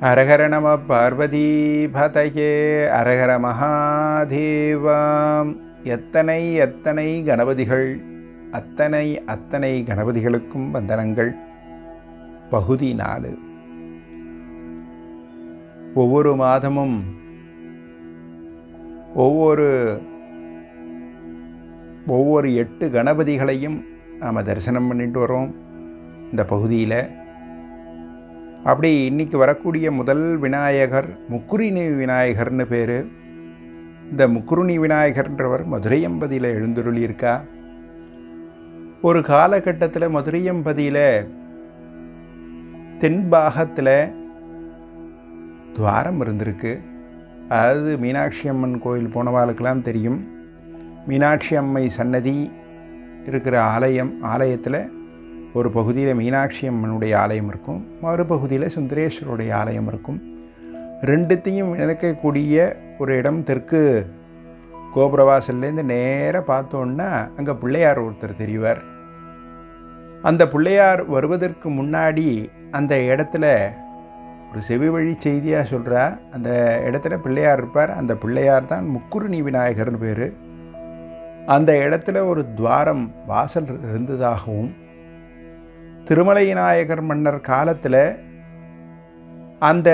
அரஹர நம பார்வதீபதையே அரஹர மகாதேவாம். எத்தனை எத்தனை கணபதிகள், அத்தனை அத்தனை கணபதிகளுக்கும் வந்தனங்கள். பகுதி 4. ஒவ்வொரு மாதமும் ஒவ்வொரு 8 கணபதிகளையும் நாம் தரிசனம் பண்ணிட்டு வரோம் இந்த பகுதியில். அப்படி இன்றைக்கி வரக்கூடிய முதல் விநாயகர் முக்குருணி விநாயகர்னு பேர். இந்த முக்குருணி விநாயகர்ன்றவர் மதுரையம்பதியில் எழுந்தருளியிருக்கா. ஒரு காலகட்டத்தில் மதுரையம்பதியில் தென்பாகத்தில் துவாரம் இருந்திருக்கு. அதாவது மீனாட்சி அம்மன் கோயில் போனவாளுக்கெல்லாம் தெரியும். மீனாட்சி அம்மை சன்னதி இருக்கிற ஆலயத்தில் ஒரு பகுதியில் மீனாட்சி அம்மனுடைய ஆலயம் இருக்கும், மறுபகுதியில் சுந்தரேஸ்வருடைய ஆலயம் இருக்கும். ரெண்டுத்தையும் இணைக்கக்கூடிய ஒரு இடம் தெற்கு கோபுரவாசல்லேருந்து நேராக பார்த்தோன்னா அங்கே பிள்ளையார் ஒருத்தர் தெரிவார். அந்த பிள்ளையார் வருவதற்கு முன்னாடி அந்த இடத்துல ஒரு செவி வழி செய்தியாக சொல்கிறா, அந்த இடத்துல பிள்ளையார் இருப்பார். அந்த பிள்ளையார் தான் முக்குருணி விநாயகர்னு பேர். அந்த இடத்துல ஒரு துவாரம் வாசல் இருந்ததாகவும், திருமலை விநாயகர் மன்னர் காலத்தில் அந்த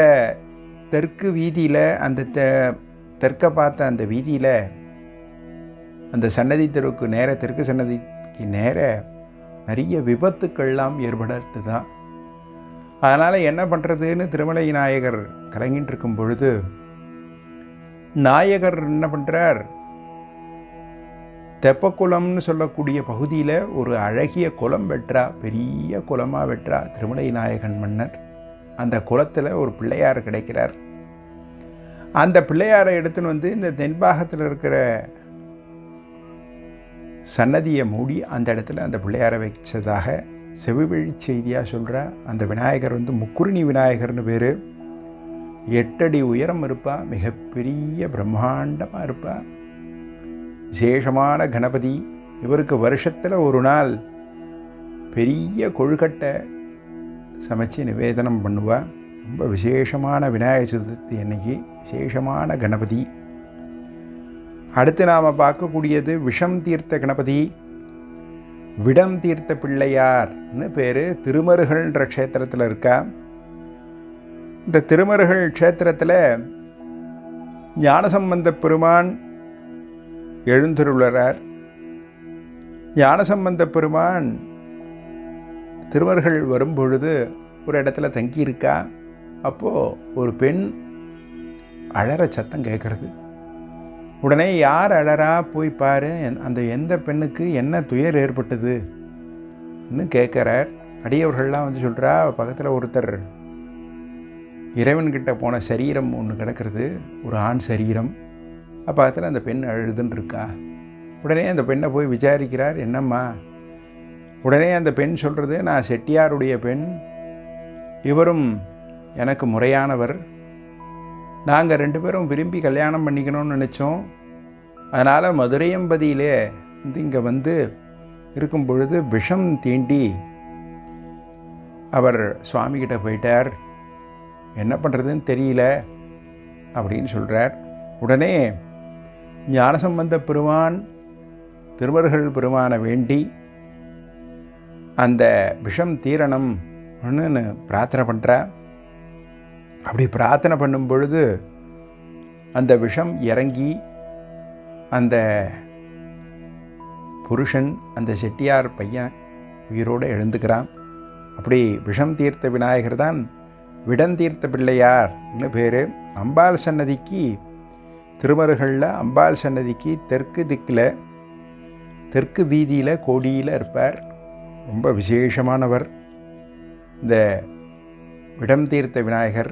தெற்கு வீதியில், அந்த தெற்க பார்த்த அந்த வீதியில், அந்த சன்னதி தெருவுக்கு நேர, தெற்கு சன்னதிக்கு நேர நிறைய விபத்துக்கள்லாம் ஏற்படுறது தான். அதனால் என்ன பண்ணுறதுன்னு திருமலை விநாயகர் கலங்கிட்டு இருக்கும் பொழுது நாயகர் என்ன பண்ணுறார், தெப்பக்குளம்னு சொல்லக்கூடிய பகுதியில் ஒரு அழகிய குளம் வெட்டுறா, பெரிய குளமாக வெட்டுறா திருமலை நாயகன் மன்னர். அந்த குளத்தில் ஒரு பிள்ளையார் கிடைக்கிறார். அந்த பிள்ளையாரை எடுத்துன்னு வந்து இந்த தென்பாகத்தில் இருக்கிற சன்னதியை மூடி அந்த இடத்துல அந்த பிள்ளையாரை வச்சதாக செவிவழி செய்தியாக சொல்கிறா. அந்த விநாயகர் வந்து முக்குருணி விநாயகர்னு பேர். 8 அடி உயரம் இருப்பா, மிகப்பெரிய பிரம்மாண்டமாக இருப்பா, விசேஷமான கணபதி. இவருக்கு வருஷத்தில் ஒரு நாள் பெரிய கொழுக்கட்டை சமைச்சு நிவேதனம் பண்ணுவா. ரொம்ப விசேஷமான விநாயகர் சதுர்த்தி அன்னைக்கு விசேஷமான கணபதி. அடுத்து நாம் பார்க்கக்கூடியது விஷம் தீர்த்த கணபதி, விடம் தீர்த்த பிள்ளையார்னு பேர். திருமருகல்ன்ற க்ஷேத்திரத்தில் இருக்கா. இந்த திருமருகல் க்ஷேத்திரத்தில் ஞானசம்பந்த பெருமான் எழுந்தருளார். ஞானசம்பந்த பெருமான் திருமருகல் வரும்பொழுது ஒரு இடத்துல தங்கியிருக்கா. அப்போது ஒரு பெண் அழற சத்தம் கேட்குறது. உடனே யார் அழறா போய் பாரு, அந்த எந்த பெண்ணுக்கு என்ன துயர் ஏற்பட்டதுன்னு கேட்குறார். அடியவர்கள்லாம் வந்து சொல்கிறா, பக்கத்தில் ஒருத்தர் இறைவன்கிட்ட போன சரீரம் ஒன்று கிடக்கிறது, ஒரு ஆண் சரீரம். பக்கத்தில் அந்த பெண் அழுதுன்னு இருக்கா. உடனே அந்த பெண்ணை போய் விசாரிக்கிறார், என்னம்மா? உடனே அந்த பெண் சொல்கிறது, நான் செட்டியாருடைய பெண், இவரும் எனக்கு முறையானவர், நாங்கள் 2 பேரும் விரும்பி கல்யாணம் பண்ணிக்கணும்னு நினச்சோம். அதனால் மதுரையம்பதியிலே இங்கே வந்து இருக்கும் பொழுது விஷம் தீண்டி அவர் சுவாமிகிட்ட போயிட்டார், என்ன பண்ணுறதுன்னு தெரியல அப்படின்னு சொல்கிறார். உடனே ஞானசம்பந்த பெருமான் திருமருகல் பெருமானை வேண்டி அந்த விஷம் தீரணும்னு பிரார்த்தனை பண்ணுறா. அப்படி பிரார்த்தனை பண்ணும் பொழுது அந்த விஷம் இறங்கி அந்த புருஷன், அந்த செட்டியார் பையன் உயிரோடு எழுந்துக்கிறான். அப்படி விஷம் தீர்த்த விநாயகர் தான் விடம் தீர்த்த பிள்ளையார்னு பேர். அம்பாள் சன்னதிக்கு, திருமருகலில் அம்பாள் சன்னதிக்கு தெற்கு திக்கில், தெற்கு வீதியில் கோடியில் இருப்பார். ரொம்ப விசேஷமானவர் இந்த விடம் தீர்த்த விநாயகர்.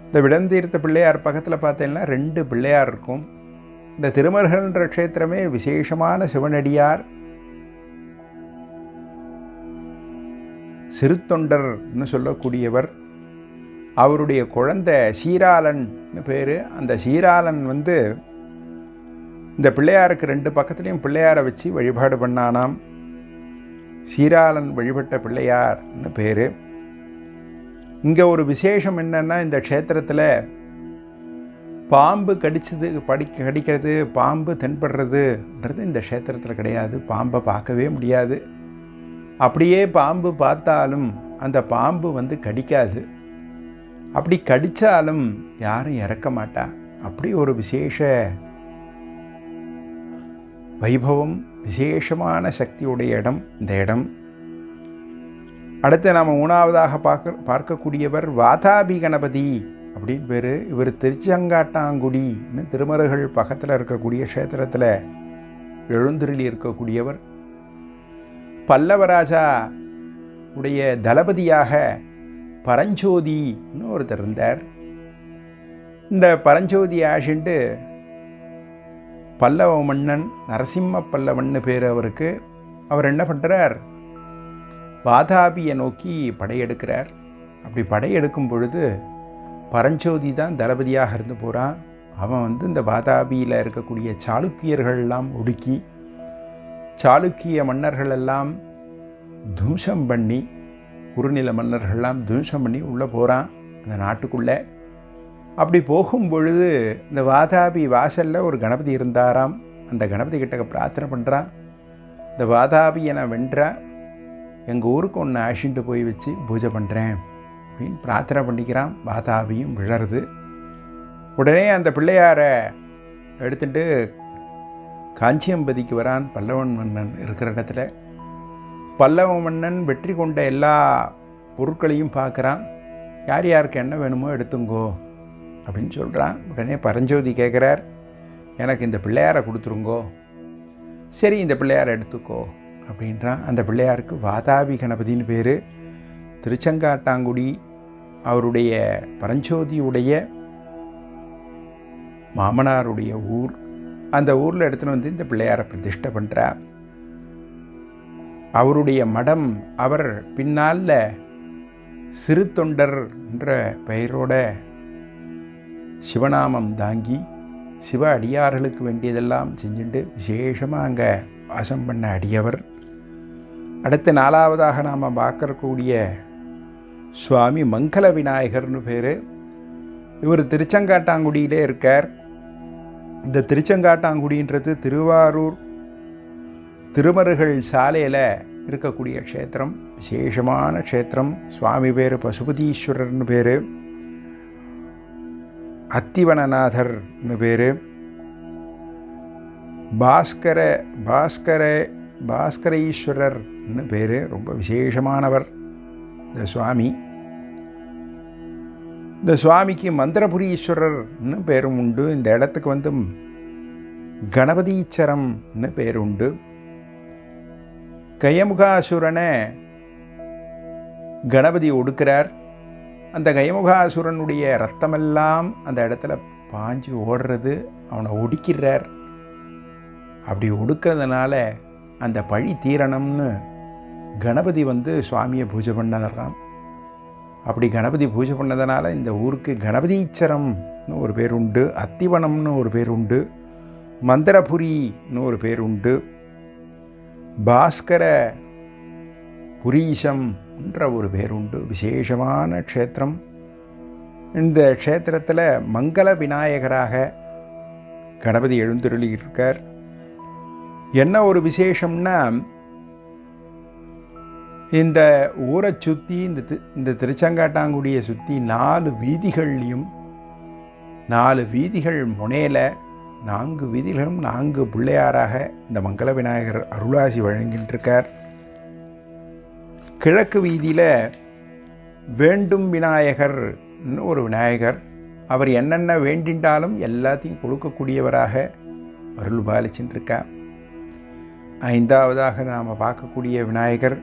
இந்த விடம் தீர்த்த பிள்ளையார் பக்கத்தில் பார்த்தீங்கன்னா 2 பிள்ளையார் இருக்கும். இந்த திருமருகல்ன்ற க்ஷேத்திரமே விசேஷமான சிவனடியார், சிறுத்தொண்டர்னு சொல்லக்கூடியவர். அவருடைய குழந்தை சீராளன்னு பேர். அந்த சீராளன் வந்து இந்த பிள்ளையாருக்கு 2 பக்கத்துலேயும் பிள்ளையாரை வச்சு வழிபாடு பண்ணானாம். சீராளன் வழிபட்ட பிள்ளையார்னு பேர். இங்கே ஒரு விசேஷம் என்னென்னா, இந்த க்ஷேத்திரத்தில் பாம்பு கடிக்கிறது, பாம்பு தென்படுறதுன்றது இந்த க்ஷேத்திரத்தில் கிடையாது. பாம்பை பார்க்கவே முடியாது. அப்படியே பாம்பு பார்த்தாலும் அந்த பாம்பு கடிக்காது. அப்படி கடித்தாலும் யாரும் இறக்க மாட்டா. அப்படி ஒரு விசேஷ வைபவம், விசேஷமான சக்தியுடைய இடம் இந்த இடம். அடுத்து நாம் 3ஆவதாக பார்க்கக்கூடியவர் வாதாபி கணபதி அப்படின்னு பேர். இவர் திருச்செங்காட்டாங்குடின்னு திருமருகல் பக்கத்தில் இருக்கக்கூடிய க்ஷேத்திரத்தில் எழுந்தருளி இருக்கக்கூடியவர். பல்லவராஜா உடைய தளபதியாக பரஞ்சோதின்னு ஒருத்தர் இருந்தார். இந்த பரஞ்சோதி ஆஷிண்டு பல்லவ மன்னன் நரசிம்ம பல்லவன்னு பேர் அவருக்கு. அவர் என்ன பண்ணுறார், வாதாபியை நோக்கி படையெடுக்கிறார். அப்படி படையெடுக்கும் பொழுது பரஞ்சோதி தான் தளபதியாக இருந்து போகிறான். அவன் இந்த வாதாபியில் இருக்கக்கூடிய சாளுக்கியர்களெல்லாம் ஒடுக்கி, சாளுக்கிய மன்னர்களெல்லாம் தும்சம் பண்ணி, குறுநில மன்னர்கள்லாம் தும்சம் பண்ணி உள்ளே போகிறான் அந்த நாட்டுக்குள்ளே. அப்படி போகும் பொழுது இந்த வாதாபி வாசலில் ஒரு கணபதி இருந்தாராம். அந்த கணபதி கிட்ட பிரார்த்தனை பண்ணுறான், இந்த வாதாபியை நான் வென்றேன், எங்கள் ஊருக்கு ஒன்று அழிச்சிட்டு போய் வச்சு பூஜை பண்ணுறேன் அப்படின்னு பிரார்த்தனை பண்ணிக்கிறான். வாதாபியும் விழருது. உடனே அந்த பிள்ளையாரை எடுத்துட்டு காஞ்சியம்பதிக்கு வரான். பல்லவன் மன்னன் இருக்கிற இடத்துல பல்லவ மன்னன் வெற்றி கொண்ட எல்லா பொருட்களையும் பார்க்குறான். யார் யாருக்கு என்ன வேணுமோ எடுத்துங்கோ அப்படின்னு சொல்கிறான். உடனே பரஞ்சோதி கேட்குறார், எனக்கு இந்த பிள்ளையாரை கொடுத்துருங்கோ. சரி, இந்த பிள்ளையாரை எடுத்துக்கோ அப்படின்றான். அந்த பிள்ளையாருக்கு வாதாபி கணபதின்னு பேர். திருச்செங்காட்டாங்குடி அவருடைய பரஞ்சோதியுடைய மாமனாருடைய ஊர். அந்த ஊரில் எடுத்துன்னு இந்த பிள்ளையாரை பிரதிஷ்டை பண்ணுறா. அவருடைய மடம், அவர் பின்னால் சிறு தொண்டர் என்ற பெயரோட சிவநாமம் தாங்கி சிவ அடியார்களுக்கு வேண்டியதெல்லாம் செஞ்சுட்டு விசேஷமாக அங்கே வாசம் பண்ண அடியவர். அடுத்து 4ஆவதாக நாம் பார்க்கக்கூடிய சுவாமி மங்கள விநாயகர்னு பேர். இவர் திருச்செங்காட்டாங்குடியிலே இருக்கார். இந்த திருச்செங்காட்டாங்குடின்றது திருவாரூர் திருமருகல் சாலையில் இருக்கக்கூடிய க்ஷேத்திரம், விசேஷமான க்ஷேத்திரம். சுவாமி பேர் பசுபதீஸ்வரர்னு பேர், அத்திவனநாதர்னு பேர், பாஸ்கரீஸ்வரர்னு பேர். ரொம்ப விசேஷமானவர் இந்த சுவாமி. இந்த சுவாமிக்கு மந்திரபுரீஸ்வரர்னு பேரும் உண்டு. இந்த இடத்துக்கு கணபதீச்சரம்னு பேர் உண்டு. கயமுகாசுரனை கணபதி ஒடுக்கிறார். அந்த கயமுகாசுரனுடைய ரத்தமெல்லாம் அந்த இடத்துல பாஞ்சு ஓடுறது, அவனை ஒடுக்கிறார். அப்படி ஒடுக்கிறதுனால அந்த பழி தீரணும்னு கணபதி சுவாமியை பூஜை பண்ணதான். அப்படி கணபதி பூஜை பண்ணதுனால இந்த ஊருக்கு கணபதீச்சரம்னு ஒரு பேர் உண்டு, அத்திவனம்னு ஒரு பேர் உண்டு, மந்திரபுரின்னு ஒரு பேர் உண்டு, பாஸ்கர புரீஷம் என்ற ஒரு பேர் உண்டு. விசேஷமான க்ஷேத்திரம். இந்த க்ஷேத்திரத்தில் மங்கள விநாயகராக கணபதி எழுந்தருளி இருக்கார். என்ன ஒரு விசேஷம்னா, இந்த ஊரை சுற்றி இந்த திருச்செங்காட்டாங்குடியை சுற்றி 4 வீதிகள்லையும் 4 வீதிகள் முனையில் 4 வீதிகளும் 4 பிள்ளையாராக இந்த மங்கள விநாயகர் அருளாசி வழங்கின்றிருக்கார். கிழக்கு வீதியில் வேண்டும் விநாயகர்னு ஒரு விநாயகர். அவர் என்னென்ன வேண்டின்றாலும் எல்லாத்தையும் கொடுக்கக்கூடியவராக அருள் பாலிச்சுருக்கார். 5ஆவதாக நாம் பார்க்கக்கூடிய விநாயகர்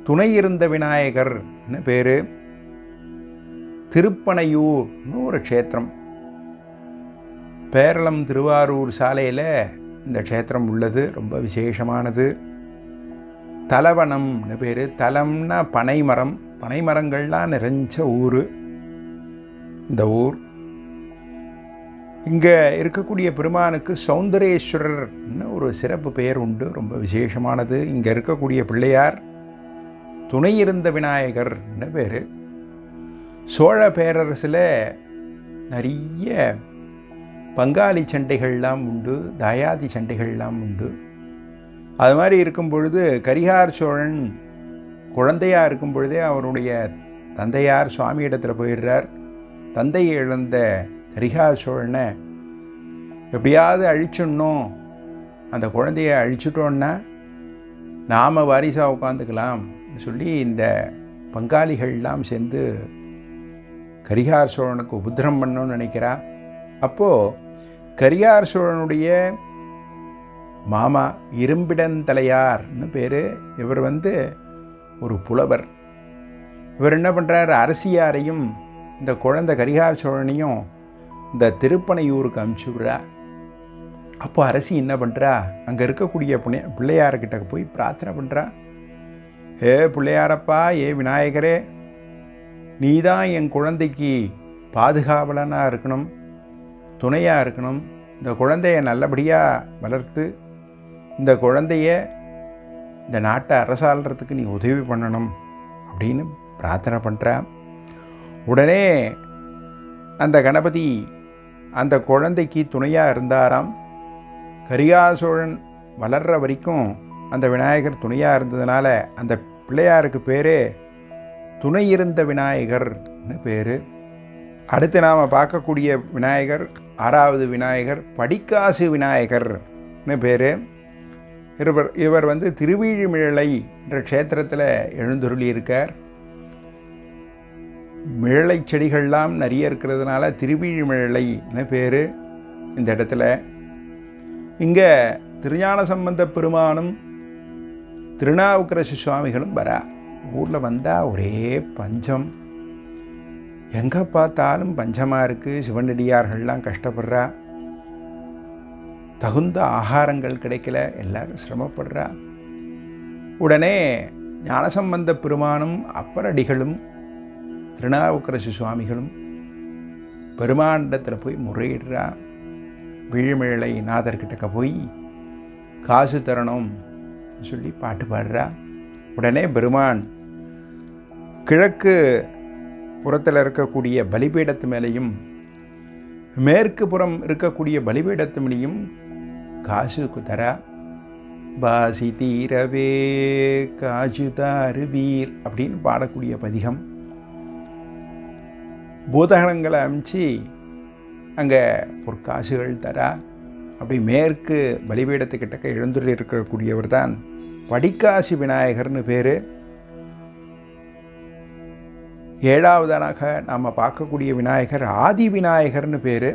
துணை இருந்த விநாயகர்னு பேர். திருப்பனையூர்னு ஒரு க்ஷேத்திரம். பேரளம் திருவாரூர் சாலையில் இந்த க்ஷேத்திரம் உள்ளது. ரொம்ப விசேஷமானது. தலவனம்னு பேர். தலம்னா பனைமரம், பனைமரங்கள்லாம் நிறைஞ்ச ஊர் இந்த ஊர். இங்கே இருக்கக்கூடிய பெருமானுக்கு சௌந்தரேஸ்வரர்னு ஒரு சிறப்பு பெயர் உண்டு, ரொம்ப விசேஷமானது. இங்கே இருக்கக்கூடிய பிள்ளையார் துணை இருந்த விநாயகர்னு பேர். சோழ பேரரசில் நிறைய பங்காளி சண்டைகள்லாம் உண்டு, தாயாதி சண்டைகள்லாம் உண்டு. அது மாதிரி இருக்கும் பொழுது கரிகார சோழன் குழந்தையாக இருக்கும் பொழுதே அவருடைய தந்தையார் சுவாமி இடத்துல போயிடுறார். தந்தையை இழந்த கரிகார சோழனை எப்படியாவது அழிச்சிடணும், அந்த குழந்தைய அழிச்சிட்டோன்னா நாம் வாரிசாக உட்காந்துக்கலாம் சொல்லி இந்த பங்காளிகள்லாம் சேர்ந்து கரிகார சோழனுக்கு உபத்திரம் பண்ணணும்னு நினைக்கிறா. அப்போது கரிகார சோழனுடைய மாமா இரும்பிடந்தலையார்னு பேர். இவர் ஒரு புலவர். இவர் என்ன பண்ணுறார், அரசியாரையும் இந்த குழந்தை கரிகார சோழனையும் இந்த திருப்பனையூருக்கு அனுப்பிச்சி விட்றா. அப்போ அரசி என்ன பண்ணுறா, அங்கே இருக்கக்கூடிய பிள்ளையார்கிட்ட போய் பிரார்த்தனை பண்ணுறா. ஏ பிள்ளையாரப்பா, ஏ விநாயகரே, நீ தான் என் குழந்தைக்கு பாதுகாவலனாக இருக்கணும், துணையாக இருக்கணும். இந்த குழந்தைய நல்லபடியாக வளர்த்து இந்த குழந்தைய இந்த நாட்டை அரசாள்றதுக்கு நீ உதவி பண்ணணும் அப்படின்னு பிரார்த்தனை பண்ணுறா. உடனே அந்த கணபதி அந்த குழந்தைக்கு துணையாக இருந்தாராம். கரிகார சோழன் வளர்கிற வரைக்கும் அந்த விநாயகர் துணையாக இருந்ததுனால அந்த பிள்ளையாருக்கு பேரே துணை இருந்த விநாயகர்னு பேர். அடுத்து நாம் பார்க்கக்கூடிய விநாயகர் 6வது விநாயகர் படிக்காசு விநாயகர்னு பேர். இவர் திருவீழிமிழலை என்ற க்ஷேத்திரத்தில் எழுந்தருளி இருக்கார். மிழலை செடிகள்லாம் நிறைய இருக்கிறதுனால திருவீழிமிழலைன்னு பேர் இந்த இடத்துல. இங்கே திருஞான சம்பந்த பெருமானும் திருநாவுக்கரசு சுவாமிகளும் வரா. ஊரில் வந்தால் ஒரே பஞ்சம், எங்கே பார்த்தாலும் பஞ்சமாக இருக்குது. சிவனடியார்கள்லாம் கஷ்டப்படுறா, தகுந்த ஆகாரங்கள் கிடைக்கல, எல்லாரும் சிரமப்படுறா. உடனே ஞானசம்பந்த பெருமானும் அப்பரடிகளும் திருநாவுக்கரசு சுவாமிகளும் பெருமாண்டத்தில் போய் முறையிடுறா. விழிமிழலை நாதர்கிட்ட போய் காசு தரணும் சொல்லி பாட்டு பாடுறா. உடனே பெருமான் கிழக்கு புறத்தில் இருக்கக்கூடிய பலிபீடத்து மேலேயும் மேற்கு புறம் இருக்கக்கூடிய பலிபீடத்து மேலேயும் காசு தரா. பாசி தீரவே காசு தாருவீர் அப்படின்னு பாடக்கூடிய பதிகம். பூதகணங்களை அமைச்சு அங்கே பொற்காசுகள் தரா. அப்படி மேற்கு பலிபீடத்துக்கிட்டக்க எழுந்துள்ள இருக்கக்கூடியவர் தான் படிக்காசு விநாயகர்னு பேர். 7வதாக நாம் பார்க்கக்கூடிய விநாயகர் ஆதி விநாயகர்னு பேர்.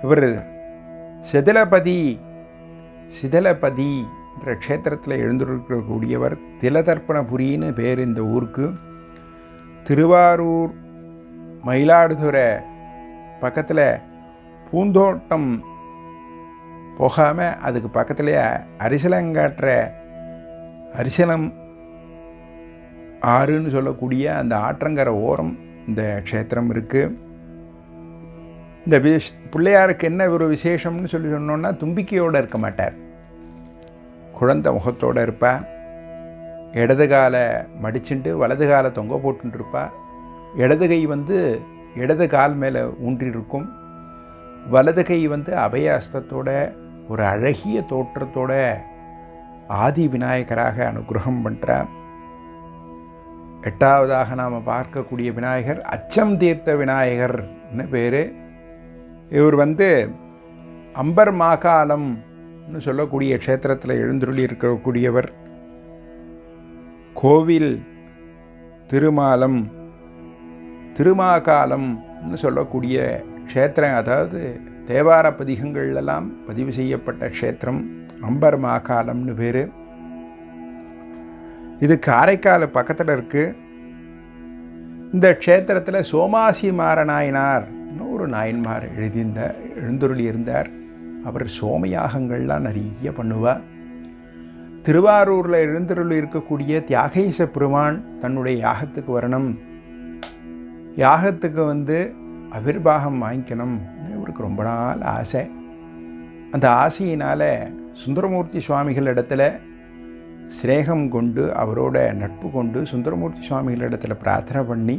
இவர் சிதலபதி என்ற க்ஷேத்திரத்தில் எழுந்திருக்கக்கூடியவர். திலதர்ப்பணபுரின்னு பேர் இந்த ஊருக்கு. திருவாரூர் மயிலாடுதுறை பக்கத்தில் பூந்தோட்டம் போகாமல் அதுக்கு பக்கத்துலேயே அரிசலம் ஆறுன்னு சொல்லக்கூடிய அந்த ஆற்றங்கரை ஓரம் இந்த க்ஷேத்திரம் இருக்குது. இந்த பிள்ளையாருக்கு என்ன ஒரு விசேஷம்னு சொல்லி சொன்னோன்னா, தும்பிக்கையோடு இருக்க மாட்டார், குழந்தை முகத்தோடு இருப்பார். இடது காலை மடிச்சுட்டு வலது காலை தொங்க போட்டுருப்பா. இடது கை இடது கால் மேலே ஊன்றிருக்கும். வலது கை அபயாஸ்தத்தோட ஒரு அழகிய தோற்றத்தோட ஆதி விநாயகராக அனுகிரகம் பண்ணுறார். 8வதாக நாம் பார்க்கக்கூடிய விநாயகர் அச்சம் தீர்த்த விநாயகர்னு பேர். இவர் அம்பர் மாகாளம்னு சொல்லக்கூடிய க்ஷேத்திரத்தில் எழுந்துருளி இருக்கக்கூடியவர். கோவில் திருமாலம் திருமாகாலம்னு சொல்லக்கூடிய க்ஷேத்திரம், அதாவது தேவார பதிகங்கள்லாம் பதிவு செய்யப்பட்ட க்ஷேத்திரம் அம்பர் மாகாளம்னு பேர். இது காரைக்கால் பக்கத்தில் இருக்குது. இந்த க்ஷேத்திரத்தில் சோமாசி மாரநாயனார்னு ஒரு நாயன்மார் எழுந்துருளி இருந்தார். அவர் சோமயாகங்கள்லாம் நிறைய பண்ணுவார். திருவாரூரில் எழுந்துருளி இருக்கக்கூடிய தியாகேச பெருமான் தன்னுடைய யாகத்துக்கு வரணும், யாகத்துக்கு அவிர்வாகம் வாங்கிக்கணும்னு இவருக்கு ரொம்ப நாள் ஆசை. அந்த ஆசையினால் சுந்தரமூர்த்தி சுவாமிகள் இடத்துல சிநேகம் கொண்டு, அவரோட நட்பு கொண்டு சுந்தரமூர்த்தி சுவாமிகள் இடத்துல பிரார்த்தனை பண்ணி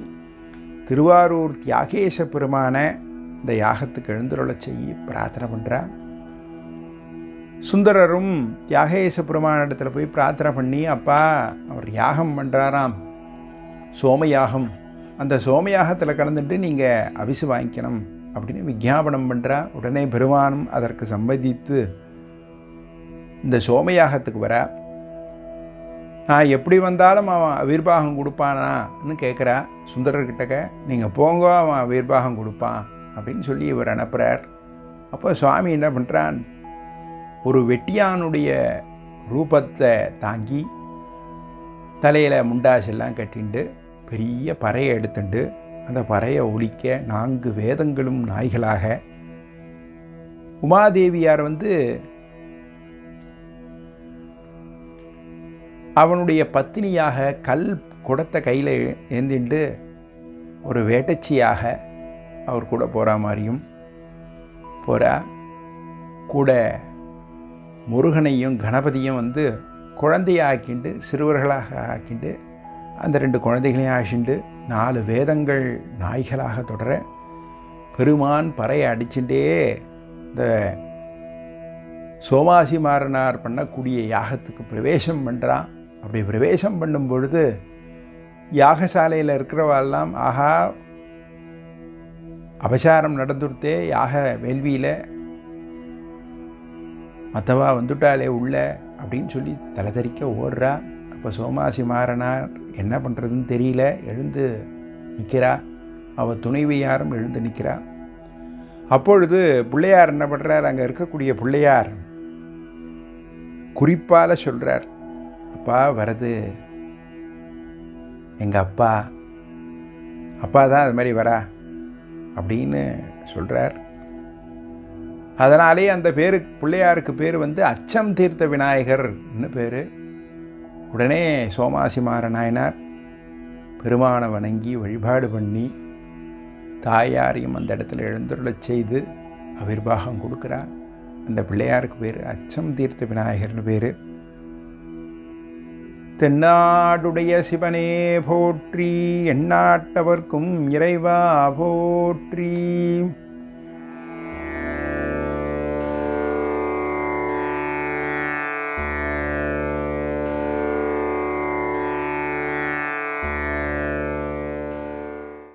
திருவாரூர் தியாகேச பெருமான இந்த யாகத்துக்கு எழுந்துருளச் செய்ய பிரார்த்தனை பண்ணுறார். சுந்தரரும் தியாகேச பெருமான இடத்துல போய் பிரார்த்தனை பண்ணி, அப்பா அவர் யாகம் பண்ணுறாராம், சோமயாகம், அந்த சோமயாகத்தில் கலந்துட்டு நீங்கள் அபிசு வாங்கிக்கணும் அப்படின்னு விஞ்ஞாபனம் பண்ணுறா. உடனே பெருமானும் அதற்கு சம்மதித்து இந்த சோமயாகத்துக்கு வர, நான் எப்படி வந்தாலும் அவன் அவிர்வாகம் கொடுப்பானான்னு கேட்குறா சுந்தரர்கிட்டக்க. நீங்கள் போங்க, அவன் அவிர்வாகம் கொடுப்பான் அப்படின்னு சொல்லி இவர் அனுப்புகிறார். அப்போ சுவாமி என்ன பண்ணுறான், ஒரு வெட்டியானுடைய ரூபத்தை தாங்கி தலையில் முண்டாசெல்லாம் கட்டிண்டு பெரிய பறையை எடுத்துண்டு அந்த பறையை ஒலிக்க 4 வேதங்களும் நாய்களாக, உமாதேவியார் அவனுடைய பத்தினியாக கல் குடத்தை கையில் ஏந்திண்டு ஒரு வேட்டச்சியாக அவர் கூட போகிற மாதிரியும் போகிறா. கூட முருகனையும் கணபதியும் குழந்தையாக்கிண்டு சிறுவர்களாக ஆக்கிண்டு அந்த 2 குழந்தைகளையும் ஆசிண்டு 4 வேதங்கள் நாய்களாக தொடர பெருமான் பறையை அடிச்சுட்டே இந்த சோமாசி மாறனார் பண்ணக்கூடிய யாகத்துக்கு பிரவேசம் பண்ணுறான். அப்படி பிரவேசம் பண்ணும் பொழுது யாகசாலையில் இருக்கிறவாள்லாம், ஆஹா அபசாரம் நடந்துடுத்தே யாக வேள்வியில், மற்றவா வந்துட்டாலே உள்ள அப்படின்னு சொல்லி தலைதறிக்க ஓடுறா. அப்போ சோமாசி மாறனார் என்ன பண்ணுறதுன்னு தெரியல, எழுந்து நிற்கிறா. அவள் துணைவியாரும் எழுந்து நிற்கிறா. அப்பொழுது பிள்ளையார் என்ன பண்ணுறார், அங்கே இருக்கக்கூடிய பிள்ளையார் குறிப்பால் சொல்கிறார், அப்பா வரது எங்கள் அப்பா தான் அது மாதிரி வரா அப்படின்னு சொல்கிறார். அதனாலே அந்த பிள்ளையாருக்கு பேர் அச்சம் தீர்த்த விநாயகர்னு பேர். உடனே சோமாசி மாறனாயனார் பெருமானை வணங்கி வழிபாடு பண்ணி தாயாரையும் அந்த இடத்துல எழுந்துருளச் செய்து அவிர்வாகம் கொடுக்குறார். அந்த பிள்ளையாருக்கு பேர் அச்சம் தீர்த்த விநாயகர்னு பேர். தென்னாடுடைய சிவனே போற்றி, எந்நாட்டவர்க்கும் இறைவா போற்றி.